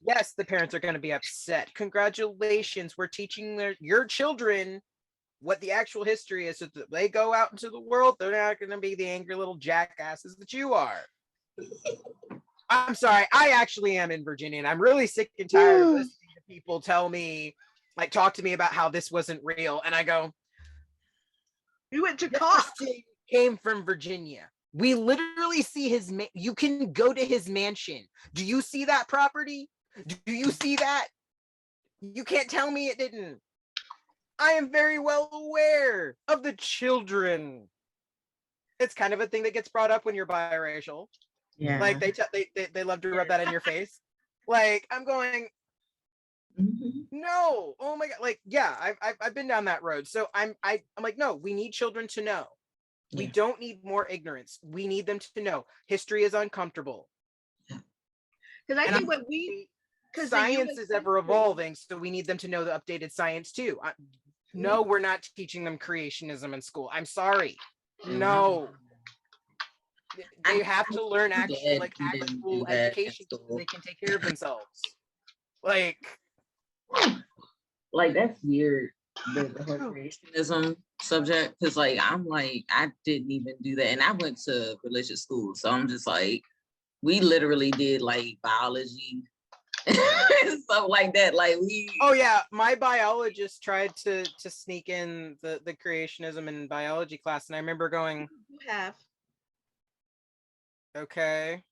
Yes, the parents are going to be upset. Congratulations, we're teaching your children what the actual history is, so that they go out into the world, they're not going to be the angry little jackasses that you are. I'm sorry, I actually am in Virginia, and I'm really sick and tired of listening to people tell me, like, talk to me about how this wasn't real, and I go, You went to this cops. thing came from Virginia. We literally see his, you can go to his mansion. Do you see that property? Do you see that? You can't tell me it didn't. I am very well aware of the children. It's kind of a thing that gets brought up when you're biracial. Yeah. Like they love to rub that in your face. Like, I'm going, no, oh my god, like, yeah, I've been down that road. So I'm like, no, we need children to know. We don't need more ignorance. We need them to know history is uncomfortable. Because I think when we, because science is ever evolving, so we need them to know the updated science too. No, we're not teaching them creationism in school. I'm sorry. No. They have to learn actual education so they can take care of themselves. Like that's weird, the whole creationism subject, because like I'm like, I didn't even do that, and I went to religious school, so I'm just like, we literally did like biology and stuff like that. Like oh yeah, my biologist tried to sneak in the creationism in biology class, and I remember going, you have. Okay,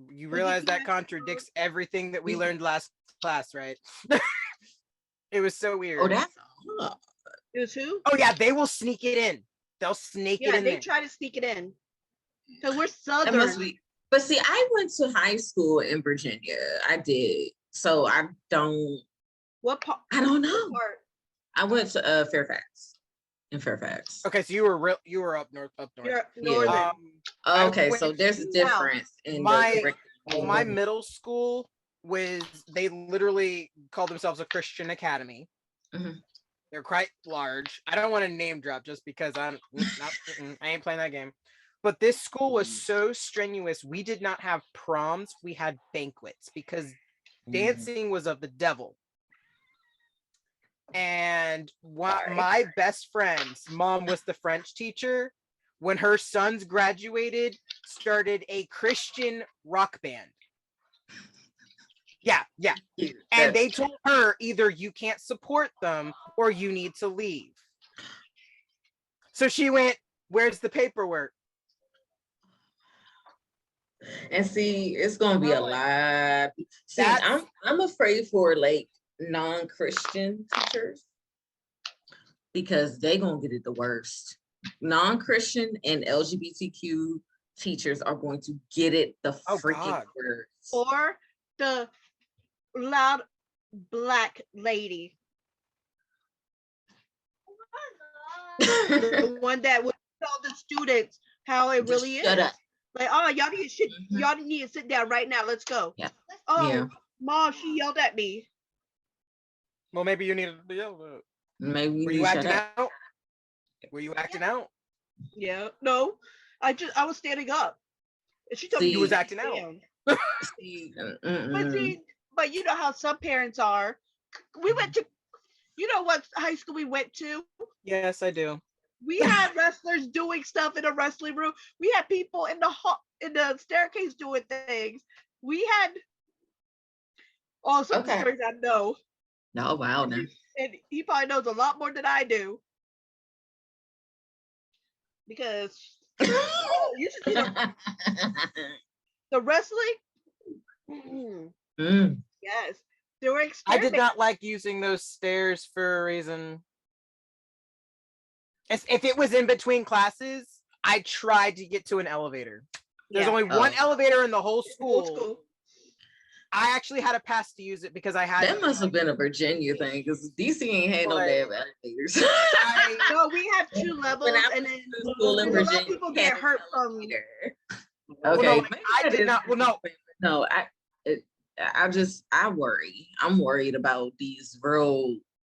you realize that contradicts everything that we learned last class, right? It was so weird. Oh, that's It was who? Oh yeah, they will sneak it in. They'll sneak it in. They there. try to sneak it in. Because we're Southern. That must be. But see, I went to high school in Virginia. I did. So I don't. What part? I don't know. What part? I went to Fairfax. In Fairfax. Okay, so you were up north. You're northern. Okay, so there's a difference in my middle school was, they literally called themselves a Christian academy. They're quite large. I don't want to name drop just because I ain't playing that game. But this school was so strenuous. We did not have proms. We had banquets because dancing was of the devil. And my best friend's mom was the French teacher. When her sons graduated, started a Christian rock band. Yeah. And they told her, either you can't support them or you need to leave. So she went, where's the paperwork? And see, it's gonna be a lot. See, I'm afraid for like non-Christian teachers, because they gonna get it the worst. Non-Christian and LGBTQ teachers are going to get it the freaking worst. Or the loud Black lady. The one that would tell the students how it really is. Shut up. Like, oh, y'all need to shit. Y'all need to sit down right now. Let's go. Yeah. Oh, Mom, she yelled at me. Well, maybe you needed to yell at. Maybe were you acting out? Were you acting out? Yeah. No, I was standing up. And she told me you was acting out. But you know how some parents are. We went to, you know what high school we went to? Yes, I do. We had wrestlers doing stuff in a wrestling room. We had people in the staircase doing things. We had some stories I know. No, wow. And he probably knows a lot more than I do. because you should see the wrestling. Yes, they were I experimenting. did not like using those stairs for a reason. If it was in between classes, I tried to get to an elevator. There's only one elevator in the whole school. I actually had a pass to use it because I had. That must have been a Virginia thing because DC ain't had no damn elevators. No, we have 2 levels, and then school in a lot Virginia, of people get hurt from. Okay, I did not. Well, no, no, I worry. I'm worried about these real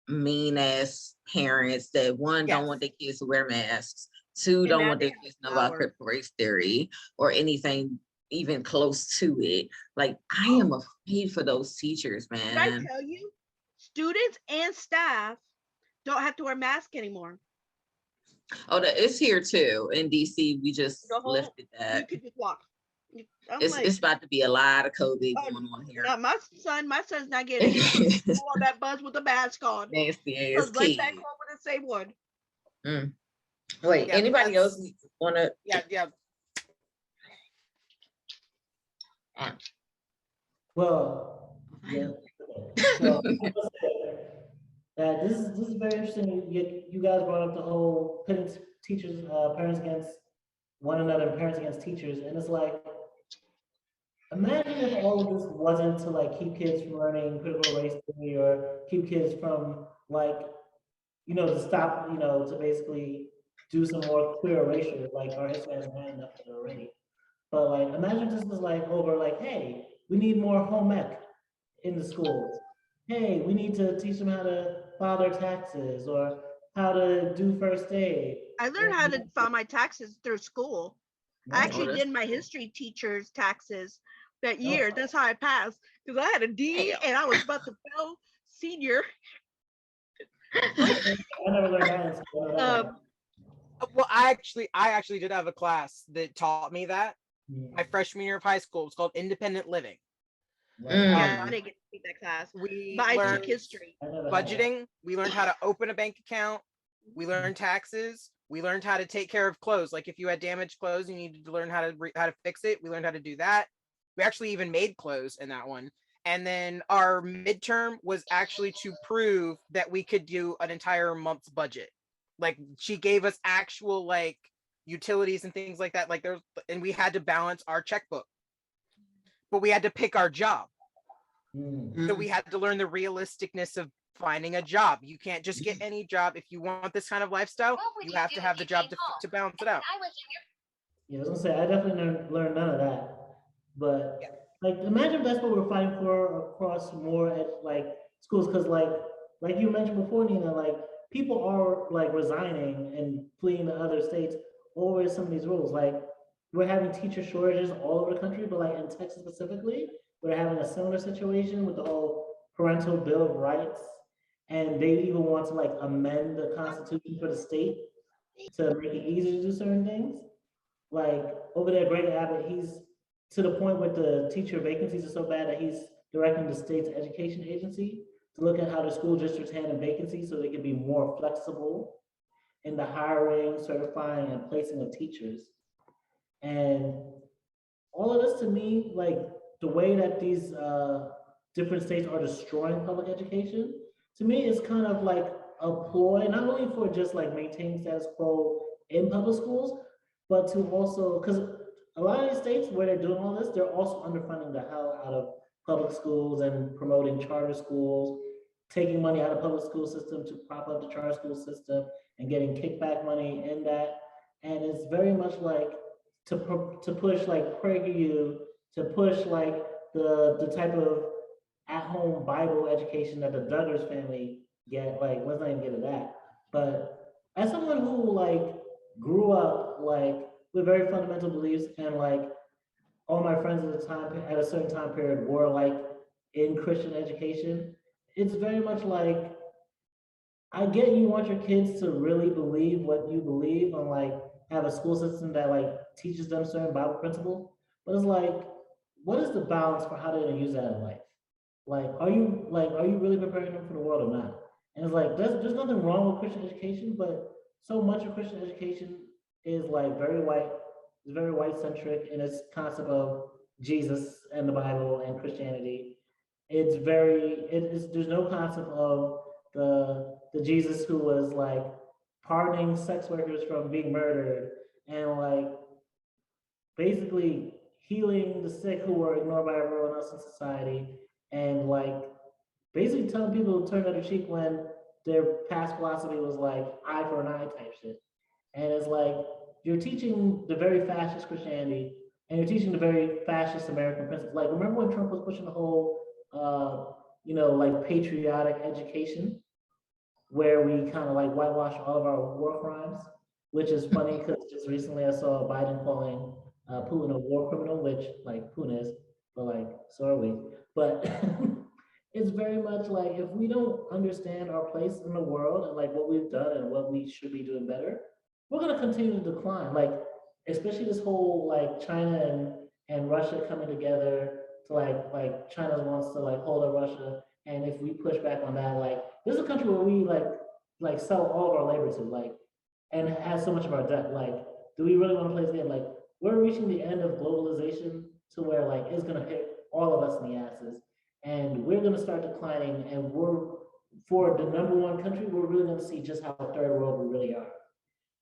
mean ass parents that one don't want their kids to wear masks, 2 don't want their kids to know about critical race theory or anything even close to it. Like, I am afraid for those teachers, man. Did I tell you, students and staff don't have to wear masks anymore. Oh, it's here too in DC. We just lifted that. You could just walk. It's about to be a lot of COVID going on here. Not my son's not getting all that buzz with the mask on. Nasty ass right back home with the same one. Wait, anybody else wanna? Yeah. Well, yeah. So, this is very interesting. You guys brought up the whole pitting teachers, parents against one another, and parents against teachers, and it's like, imagine if all of this wasn't to like keep kids from learning critical race theory or keep kids from like, to stop, to basically do some more queer erasure, like our history hasn't had enough of it already. But like, imagine this was like over like, hey, we need more home ec in the schools. Hey, we need to teach them how to file their taxes or how to do first aid. I learned how to file my taxes through school. I actually did my history teacher's taxes that year. That's how I passed, because I had a D and I was about to fail senior. I never learned that in school. Well, I actually did have a class that taught me that. My freshman year of high school. It was called Independent Living. Yeah, I didn't get to take that class. But I took history. Budgeting. We learned how to open a bank account. We learned taxes. We learned how to take care of clothes. Like if you had damaged clothes, you needed to learn how to fix it. We learned how to do that. We actually even made clothes in that one. And then our midterm was actually to prove that we could do an entire month's budget. Like she gave us actual like utilities and things like that. And we had to balance our checkbook, but we had to pick our job. So we had to learn the realisticness of finding a job. You can't just get any job. If you want this kind of lifestyle, you have to have the job to balance it out. Yeah, I was gonna say, I definitely learned none of that. But like, imagine that's what we're fighting for across more at like schools, because like you mentioned before, Nina, like people are like resigning and fleeing to other states over some of these rules. Like we're having teacher shortages all over the country, but like in Texas specifically, we're having a similar situation with the whole parental bill of rights, and they even want to like amend the constitution for the state to make it easier to do certain things. Like over there, Greg Abbott, he's to the point where the teacher vacancies are so bad that he's directing the state's education agency to look at how the school districts handle vacancies so they can be more flexible in the hiring, certifying, and placing of teachers. And all of this to me, like the way that these different states are destroying public education, to me is kind of like a ploy, not only for just like maintaining status quo in public schools, but to also, because a lot of these states where they're doing all this, they're also underfunding the hell out of public schools and promoting charter schools, taking money out of public school system to prop up the charter school system and getting kickback money in that. And it's very much like to push like PragerU, to push like the type of at-home Bible education that the Duggars family get. Like, let's not even get to that. But as someone who like grew up like with very fundamental beliefs, and like all my friends at the time, at a certain time period, were like in Christian education, it's very much like, I get you want your kids to really believe what you believe and like have a school system that like teaches them certain Bible principles, but it's like, what is the balance for how they're gonna use that in life? Like, are you really preparing them for the world or not? And it's like, there's nothing wrong with Christian education, but so much of Christian education is like very white centric in its concept of Jesus and the Bible and Christianity. There's no concept of the Jesus who was like pardoning sex workers from being murdered and like basically healing the sick who were ignored by everyone else in society and like basically telling people to turn the other cheek when their past philosophy was like eye for an eye type shit. And it's like you're teaching the very fascist Christianity and you're teaching the very fascist American principles. Like remember when Trump was pushing the whole like patriotic education where we kind of like whitewash all of our war crimes, which is funny because just recently I saw Biden calling Putin a war criminal, which like Putin is, but like so are we. But it's very much like if we don't understand our place in the world and like what we've done and what we should be doing better, we're gonna continue to decline. Like especially this whole like China and Russia coming together to like China wants to like hold up Russia, and if we push back on that, like this is a country where we like sell all of our labor to like and has so much of our debt. Like, do we really want to play this game? Like, we're reaching the end of globalization to where like it's gonna hit all of us in the asses, and we're gonna start declining. And we're for the number one country, we're really gonna see just how third world we really are,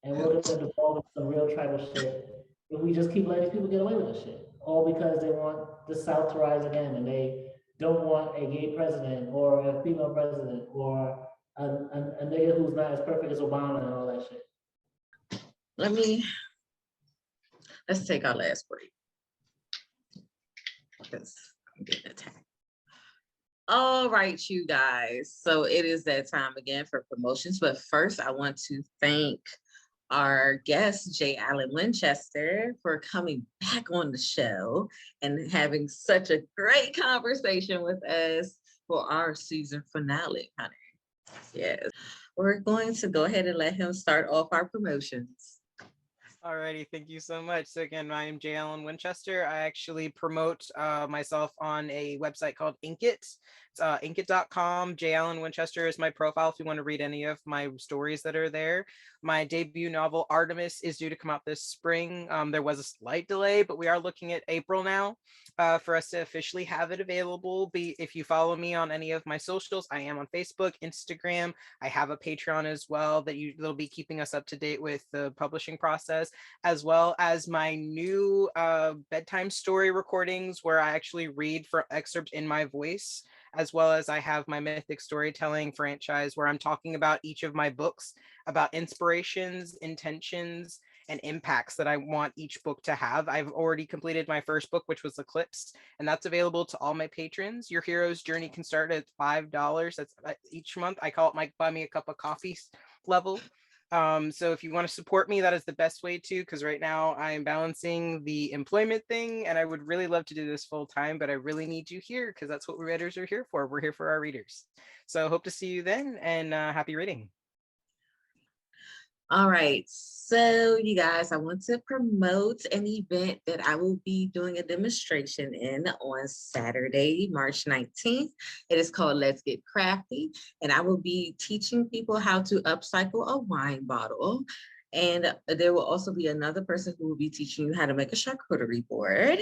and we're gonna devolve into some real tribal shit if we just keep letting these people get away with this shit, all because they want the South to rise again, and they don't want a gay president or a female president or a nigga who's not as perfect as Obama and all that shit. Let's take our last break because I'm getting attacked. All right, you guys. So it is that time again for promotions. But first, I want to thank our guest, J. Alleyn Winchester, for coming back on the show and having such a great conversation with us for our season finale, honey. Yes. We're going to go ahead and let him start off our promotions. Alrighty, thank you so much. So again, my name is J. Alleyn Winchester. I actually promote myself on a website called Inkit. It's inkit.com. J. Alleyn Winchester is my profile if you want to read any of my stories that are there. My debut novel, Artemis, is due to come out this spring. There was a slight delay, but we are looking at April now for us to officially have it available. If you follow me on any of my socials, I am on Facebook, Instagram. I have a Patreon as well that'll be keeping us up to date with the publishing process, as well as my new bedtime story recordings where I actually read for excerpts in my voice, as well as I have my mythic storytelling franchise where I'm talking about each of my books, about inspirations, intentions, and impacts that I want each book to have. I've already completed my first book, which was Eclipse, and that's available to all my patrons. Your hero's journey can start at $5. That's each month. I call it my buy me a cup of coffee level. So if you want to support me, that is the best way to, because right now I am balancing the employment thing and I would really love to do this full time, but I really need you here because that's what readers are here for. We're here for our readers. So hope to see you then, and happy reading. All right, so you guys, I want to promote an event that I will be doing a demonstration in on Saturday, March 19th. It is called Let's Get Crafty, and I will be teaching people how to upcycle a wine bottle. And there will also be another person who will be teaching you how to make a charcuterie board.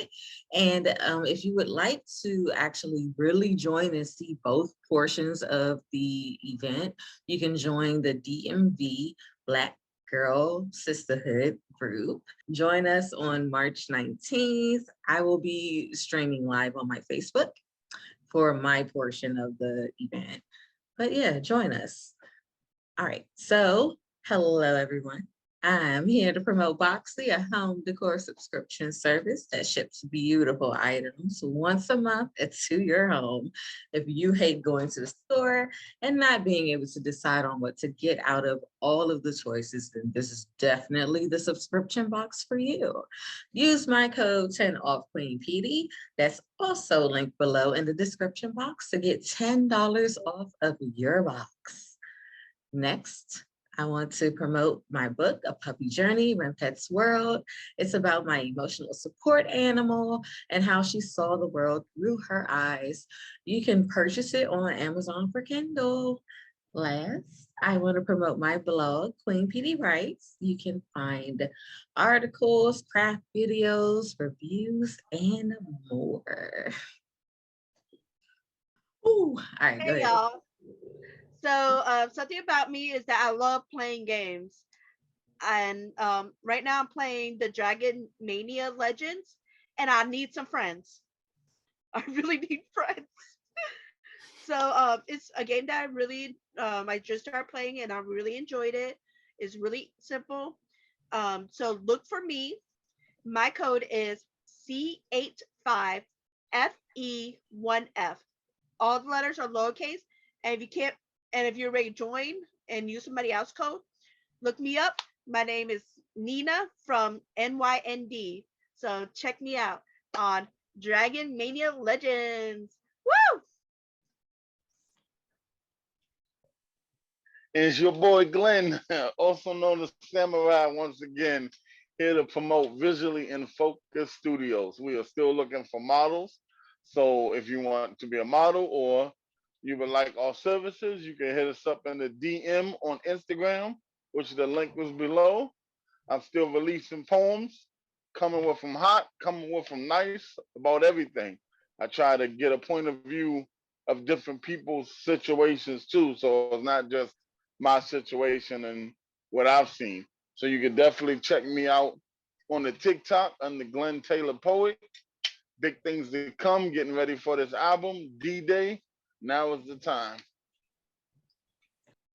And if you would like to actually really join and see both portions of the event, you can join the DMV Black Girl Sisterhood group. Join us on March 19th. I will be streaming live on my Facebook for my portion of the event. But yeah, join us. All right, so hello everyone. I'm here to promote Boxy, a home decor subscription service that ships beautiful items once a month to your home. If you hate going to the store and not being able to decide on what to get out of all of the choices, then this is definitely the subscription box for you. Use my code 10OFFQueenPD. That's also linked below in the description box to get $10 off of your box. Next, I want to promote my book, A Puppy Journey, Renpet's World. It's about my emotional support animal and how she saw the world through her eyes. You can purchase it on Amazon for Kindle. Last I want to promote my blog, Queen PD Writes. You can find articles, craft videos, reviews, and more. Ooh, all right, go Hey ahead. y'all. So something about me is that I love playing games. And right now I'm playing the Dragon Mania Legends, and I need some friends. I really need friends. So it's a game that I just started playing and I really enjoyed it. It's really simple. So look for me. My code is C85FE1F. All the letters are lowercase. And if you're ready to join and use somebody else's code, look me up. My name is Nina from NYND. So check me out on Dragon Mania Legends. Woo! It's your boy Glenn, also known as Samurai, once again, here to promote Visually in Focus Studios. We are still looking for models. So if you want to be a model or you would like our services, you can hit us up in the DM on Instagram, which the link was below. I'm still releasing poems, coming with them hot, coming with them nice, about everything. I try to get a point of view of different people's situations too. So it's not just my situation and what I've seen. So you can definitely check me out on the TikTok under Glenn Taylor Poet. Big things to come, getting ready for this album, D-Day. Now is the time.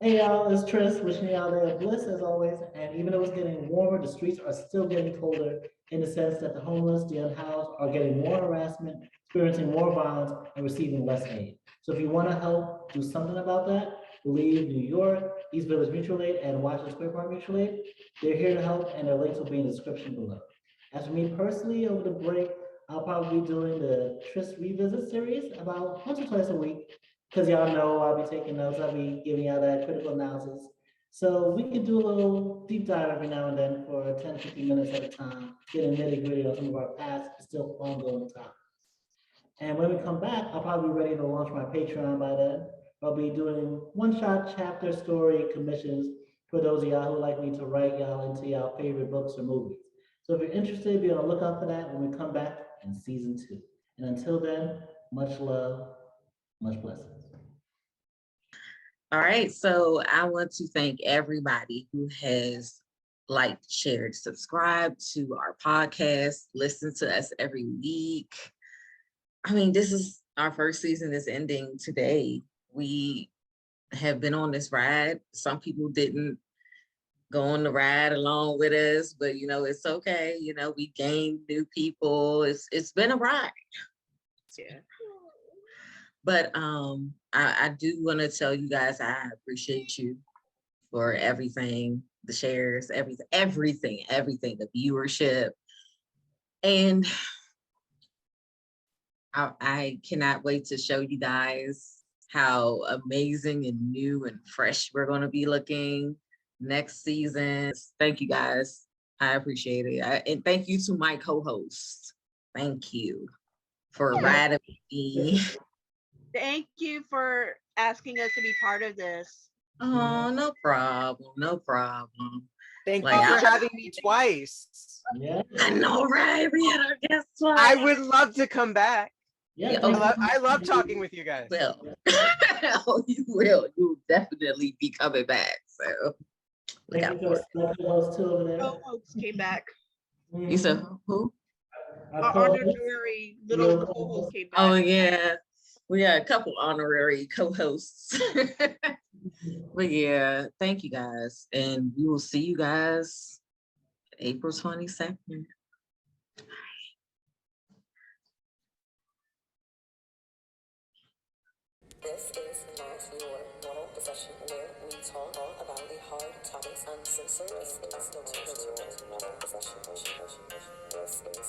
Hey y'all, it's Tris wishing y'all there bliss as always. And even though it's getting warmer, the streets are still getting colder in the sense that the homeless, the unhoused are getting more harassment, experiencing more violence, and receiving less aid. So if you want to help do something about that, Believe New York, East Village Mutual Aid, and Washington Square Park Mutual Aid, they're here to help, and their links will be in the description below. As for me personally, over the break, I'll probably be doing the Tris Revisit series about once or twice a week. Because y'all know I'll be taking notes, I'll be giving y'all that critical analysis. So we can do a little deep dive every now and then for 10, 15 minutes at a time, getting nitty gritty on some of our past, but still ongoing topics. And when we come back, I'll probably be ready to launch my Patreon by then. I'll be doing one-shot chapter story commissions for those of y'all who like me to write y'all into y'all favorite books or movies. So if you're interested, be on the lookout for that when we come back in season 2. And until then, much love, much blessings. All right, so I want to thank everybody who has liked, shared, subscribed to our podcast, listen to us every week. I mean, this is our first season is ending today. We have been on this ride. Some people didn't go on the ride along with us, but it's okay. We gained new people. It's been a ride. Yeah. But I do want to tell you guys I appreciate you for everything, the shares, everything, the viewership. And I cannot wait to show you guys how amazing and new and fresh we're going to be looking next season. Thank you guys. I appreciate it. And thank you to my co-host. Thank you for riding with me. Thank you for asking us to be part of this. Oh, no problem. No problem. Thank you for having me twice. Yeah. I know, right? Guess what? I would love to come back. Yeah, I love talking with you guys. Well, oh, you will. You'll definitely be coming back. So look out for it. Those two over there. Co-hosts came back. You said who? Our honorary little co-host came back. Oh yeah. We got a couple honorary co-hosts. But yeah, thank you guys. And we will see you guys April 22nd. This is not your normal discussion where we talk about the hard topics uncensored. This is not your normal discussion. This is